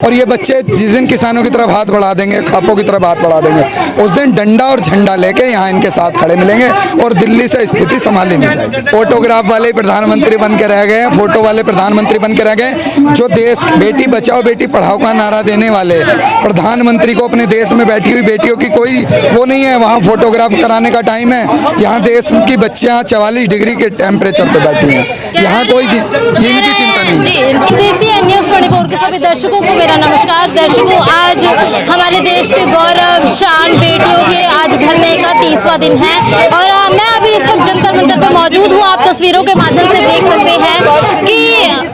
और ये बच्चे जिस दिन किसानों की तरफ हाथ बढ़ा देंगे, खापों की तरफ हाथ बढ़ा देंगे, उस दिन डंडा और झंडा लेके यहाँ इनके साथ खड़े मिलेंगे और दिल्ली से स्थिति संभाली नहीं जाएगी। फोटोग्राफ वाले प्रधानमंत्री बन के रह गए, फोटो वाले प्रधानमंत्री बन के रह गए। जो देश बेटी बचाओ बेटी पढ़ाओ का नारा देने वाले प्रधानमंत्री को अपने देश में बैठी हुई बेटियों की कोई वो नहीं है, वहाँ फोटोग्राफ कराने का टाइम है। यहाँ देश की बच्चियाँ 44 डिग्री के टेम्परेचर पे बैठी हैं, यहाँ कोई इनकी चिंता नहीं है। न्यूज़ 24 के सभी दर्शकों को मेरा नमस्कार। दर्शकों, आज हमारे देश के गौरव शान बेटियों के आज धरने का 30वां दिन है और मैं अभी इस वक्त जंतर मंतर पर मौजूद हूँ। आप तस्वीरों के माध्यम से देख सकते हैं कि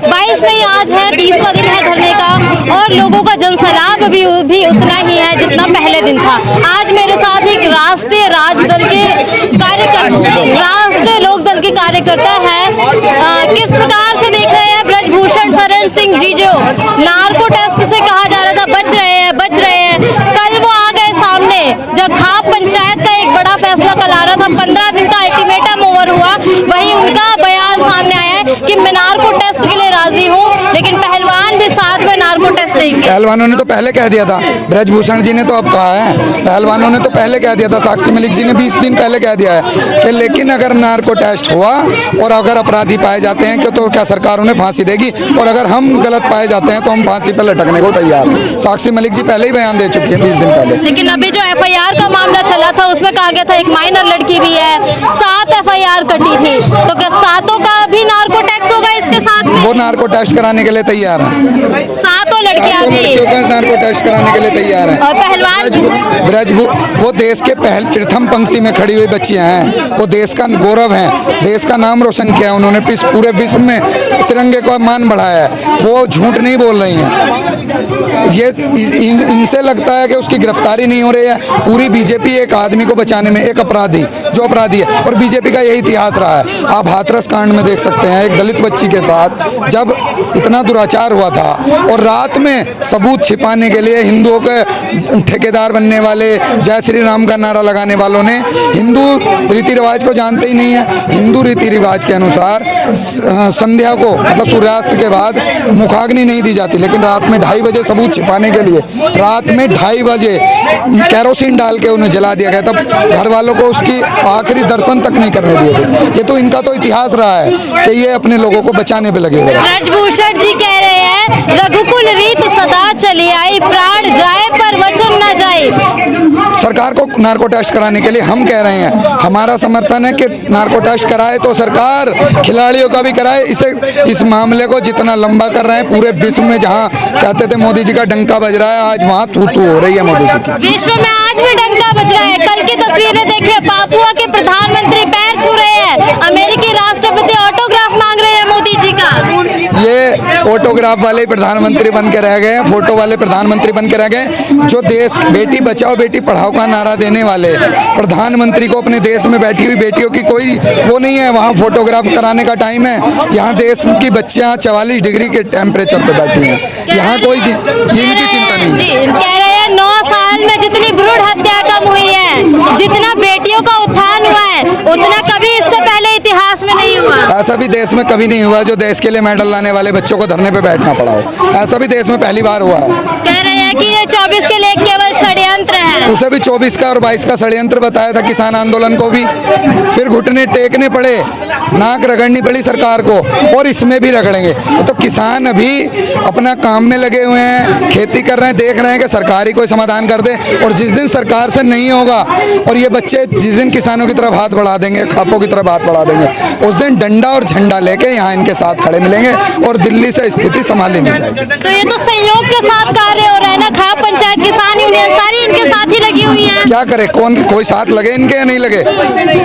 22 मई आज है, 30वां दिन है धरने का और लोगों का जनसैलाब भी उतना ही है जितना पहले दिन था। आज मेरे साथ एक राष्ट्रीय राजदल के राष्ट्रीय लोकदल के कार्यकर्ता है। किस प्रकार से देख रहे हैं ब्रजभूषण शरण सिंह जी, जो नार्को टेस्ट से कहा जा रहा था बच रहे हैं, कल वो आ गए सामने। जब खाप पंचायत का एक बड़ा फैसला कल आ रहा था, 15 दिन का अल्टीमेटम ओवर हुआ, वही उनका बयान सामने आया है कि मैं नार्को टेस्ट के लिए राजी हूँ, लेकिन पहलवान भी साथ में नार्को टेस्ट देंगे। पहलवानों ने तो पहले कह दिया था, ब्रजभूषण जी ने तो अब कहा है, पहलवानों ने तो पहले कह दिया था, साक्षी मलिक जी ने 20 दिन पहले कह दिया है कि लेकिन अगर नार्को टेस्ट हुआ और अगर अपराधी पाए जाते हैं तो क्या सरकार उन्हें फांसी देगी, और अगर हम गलत पाए जाते हैं तो हम फांसी पर लटकने को तैयार हैं। साक्षी मलिक जी पहले ही बयान दे चुकी है 20 दिन पहले। लेकिन अभी जो FIR का मामला चला था उसमें कहा गया था एक माइनर लड़की भी है, 7 FIR कटी थी, तो क्या सातों का भी नार्को टेस्ट होगा इसके साथ में? वो नार्को टेस्ट कराने के लिए तैयार है, सातों लड़कियां भी नार्को टेस्ट कराने के लिए तैयार है। और पहलवान वो देश के प्रथम पंक्ति में खड़ी हुई बच्चियां हैं, वो देश का गौरव हैं, देश का नाम रोशन किया है उन्होंने, पूरे विश्व में तिरंगे का मान बढ़ाया है। वो झूठ नहीं बोल रही हैं। ये इनसे लगता है कि उसकी गिरफ्तारी नहीं हो रही है। पूरी बीजेपी एक आदमी को बचाने में, एक अपराधी जो अपराधी है, और बीजेपी का यही इतिहास रहा है। आप हाथरस कांड में देख सकते हैं, एक दलित बच्ची के साथ जब इतना दुराचार हुआ था और रात में सबूत छिपाने के लिए हिंदुओं के ठेकेदार बनने वाले, जय श्री राम का नारा लगाने वालों ने, हिंदू रीति रिवाज को जानते ही नहीं है। हिंदू रीति रिवाज के अनुसार संध्या को मतलब सूर्यास्त के बाद मुखाग्नि नहीं दी जाती, लेकिन रात में 2:30 बजे सबूत छिपाने के लिए रात में 2:30 बजे कैरोसिन डाल के उन्हें जला दिया गया। तब घर वालों को उसकी आखिरी दर्शन तक नहीं करने दिए थे। ये तो इनका तो इतिहास रहा है कि ये अपने लोगों को बचाने पे लगे हुए हैं। ब्रजभूषण जी कह रहे हैं रघुकुल रीत सदा चली आई, प्राण जाए पर वचन न जाए। सरकार को नार्को टेस्ट कराने के लिए हम कह रहे हैं, हमारा समर्थन है कि नार्को टेस्ट कराए तो सरकार खिलाड़ियों का भी कराए। इस मामले को जितना लंबा कर रहे हैं, पूरे विश्व में जहां कहते थे मोदी जी का डंका बज रहा है, आज वहां तू हो रही है मोदी जी की। विश्व में आज भी डंका बज रहा है। कल की तस्वीरें देखिए, पापुआ के प्रधानमंत्री पैर छू रहे हैं, अमेरिकी राष्ट्रपति ऑटोग्राफ मांग रहे हैं मोदी जी का। ये फोटोग्राफ वाले प्रधानमंत्री बन के रह गए, फोटो वाले प्रधानमंत्री बन के रह गए। जो देश बेटी बचाओ बेटी पढ़ाओ का नारा देने वाले प्रधानमंत्री को अपने देश में बैठी हुई बेटियों की कोई वो नहीं है, वहाँ फोटोग्राफ कराने का टाइम है। यहाँ देश की बच्चियाँ 44 डिग्री के टेम्परेचर पे बैठी हैं, यहाँ कोई इनकी चिंता नहीं है। कह रहे हैं 9 साल में जितनी भ्रूण हत्या कम हुई है, जितना बेटियों का उत्थान हुआ है, उतना कभी इससे पहले इतिहास में नहीं हुआ। ऐसा भी देश में कभी नहीं हुआ जो देश के लिए मेडल लाने वाले बच्चों को धरने पे बैठना पड़ा हो। ऐसा भी देश में पहली बार हुआ है। कह रहे हैं कि ये 24 के लिए केवल षड्यंत्र है। उसे भी 24 का और 22 का षड्यंत्र बताया था किसान आंदोलन को भी, फिर घुटने टेकने पड़े, नाक रगड़नी पड़ी सरकार को, और इसमें भी रगड़ेंगे। तो किसान अभी अपना काम में लगे हुए हैं, खेती कर रहे हैं, देख रहे हैं कि सरकार ही कोई समाधान कर दे। और जिस दिन सरकार से नहीं होगा और ये बच्चे जिस दिन किसानों की तरफ हाथ बढ़ा देंगे, खापों की तरफ हाथ बढ़ा देंगे, उस दिन डंडा और झंडा लेके यहाँ इनके साथ खड़े मिलेंगे और दिल्ली से स्थिति संभाली नहीं जाएगी। तो ये तो सहयोग के साथ कार्य हो रहा है ना, खाप पंचायत किसान यूनियन सारी इनके साथ ही लगी हुई है। क्या करे, कोई साथ लगे इनके या नहीं लगे?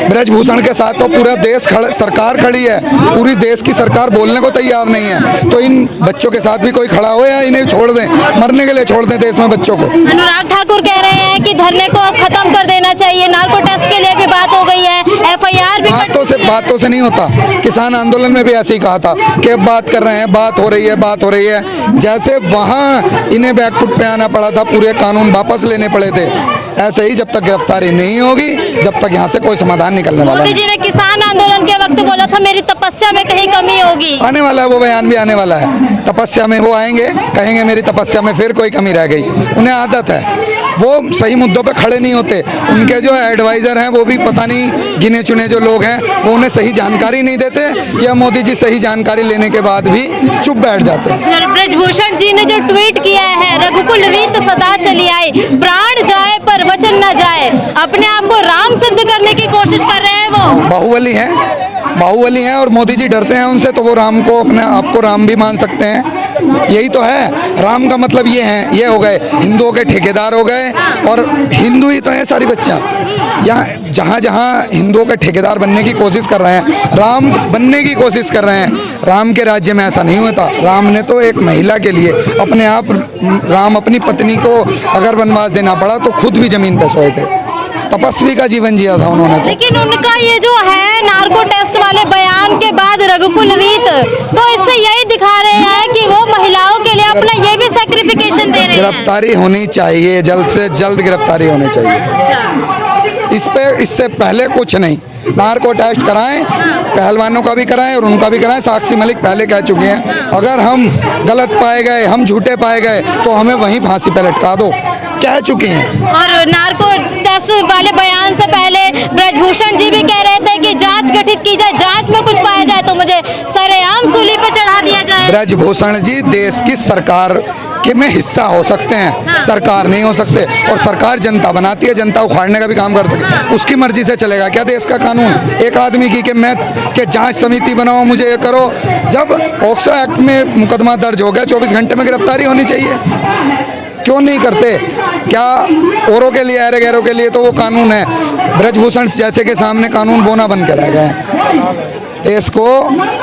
ब्रजभूषण के साथ तो पूरा देश सरकार खड़ी है, पूरी देश की सरकार बोलने को तैयार नहीं है। तो इन बच्चों के साथ भी कोई खड़ा हो या इन्हें छोड़ दें, मरने के लिए छोड़ दें देश में बच्चों को। अनुराग ठाकुर कह रहे हैं कि धरने को खत्म कर देना चाहिए, नार्को टेस्ट के लिए भी बात हो गई है, FIR भी। बातों से नहीं होता। किसान आंदोलन में भी ऐसे ही कहा था कि अब बात कर रहे हैं, बात हो रही है। जैसे वहाँ इन्हें बैकफुट पे आना पड़ा था, पूरे कानून वापस लेने पड़े थे, ऐसे ही जब तक गिरफ्तारी नहीं होगी, जब तक यहाँ से कोई समाधान निकलने वाला मोदी नहीं। जी ने किसान आंदोलन के वक्त बोला था मेरी तपस्या में कहीं कमी होगी। आने वाला है, वो बयान भी आने वाला है। तपस्या में वो आएंगे, कहेंगे मेरी तपस्या में फिर कोई कमी रह गई। उन्हें आदत है, वो सही मुद्दों पे खड़े नहीं होते। उनके जो एडवाइज़र हैं वो भी पता नहीं गिने चुने जो लोग हैं, वो उन्हें सही जानकारी नहीं देते, या मोदी जी सही जानकारी लेने के बाद भी चुप बैठ जाते हैं। ब्रजभूषण जी ने जो ट्वीट किया है, रघुकुल रीत सदा चली आई, प्राण जाए पर वचन न जाए, अपने आप को राम सिद्ध करने की कोशिश कर रहे हैं वो। बाहुबली हैं, बाहुबली हैं, और मोदी जी डरते हैं उनसे, तो वो राम को, अपने आप को राम भी मान सकते हैं। यही तो है, राम का मतलब ये है, ये हो गए हिंदुओं के ठेकेदार हो गए, और हिंदू ही तो हैं सारी बच्चियाँ। यहाँ जहाँ जहाँ हिंदुओं के ठेकेदार बनने की कोशिश कर रहे हैं, राम बनने की कोशिश कर रहे हैं। राम के राज्य में ऐसा नहीं होता। राम ने तो एक महिला के लिए अपने आप, राम अपनी पत्नी को अगर वनवास देना पड़ा तो खुद भी जमीन पे सोए थे। तपस्वी का जीवन जिया था उन्होंने तो। लेकिन उनका ये जो है नार्को टेस्ट वाले बयान के बाद रघुकुल रीत, तो इससे यही दिखा रहे हैं कि वो महिलाओं के लिए अपना ये भी सैक्रिफिकेशन दे रहे हैं। गिरफ्तारी होनी चाहिए, जल्द से जल्द गिरफ्तारी होनी चाहिए। इससे पहले कुछ नहीं, नार्को टेस्ट कराएं, पहलवानों का भी कराएं और उनका भी कराएं। साक्षी मलिक पहले कह चुके हैं, अगर हम गलत पाए गए, हम झूठे पाए गए, तो हमें वहीं फांसी पर लटका दो, कह चुके हैं। और नार्को टेस्ट वाले बयान से पहले ब्रजभूषण जी भी कह रहे थे कि जांच गठित की जाए, जांच में कुछ पाया जाए तो मुझे सरेआम सूली पे चढ़ा दिया जाए। ब्रजभूषण जी देश की सरकार के में हिस्सा हो सकते हैं, सरकार नहीं हो सकते। और सरकार जनता बनाती है, जनता उखाड़ने का भी काम करती है, उसकी मर्जी से चलेगा क्या देश का कानून? एक आदमी की कि मैं कि जांच समिति बनाओ, मुझे ये करो। जब पॉक्सो एक्ट में मुकदमा दर्ज हो गया, 24 घंटे में गिरफ्तारी होनी चाहिए, क्यों नहीं करते? क्या औरों के लिए, अरे गैरों के लिए तो वो कानून है, ब्रजभूषण जैसे के सामने कानून बोना बन के रह गए। देश को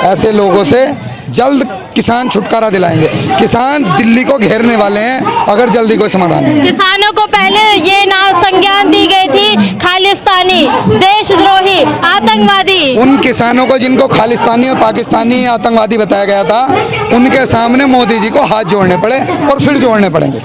ऐसे लोगों से जल्द किसान छुटकारा दिलाएंगे। किसान दिल्ली को घेरने वाले हैं अगर जल्दी कोई समाधान नहीं। किसानों को पहले ये नाम संज्ञान दी गई थी, खालिस्तानी, देशद्रोही, आतंकवादी। उन किसानों को जिनको खालिस्तानी और पाकिस्तानी आतंकवादी बताया गया था, उनके सामने मोदी जी को हाथ जोड़ने पड़े और फिर जोड़ने पड़ेंगे।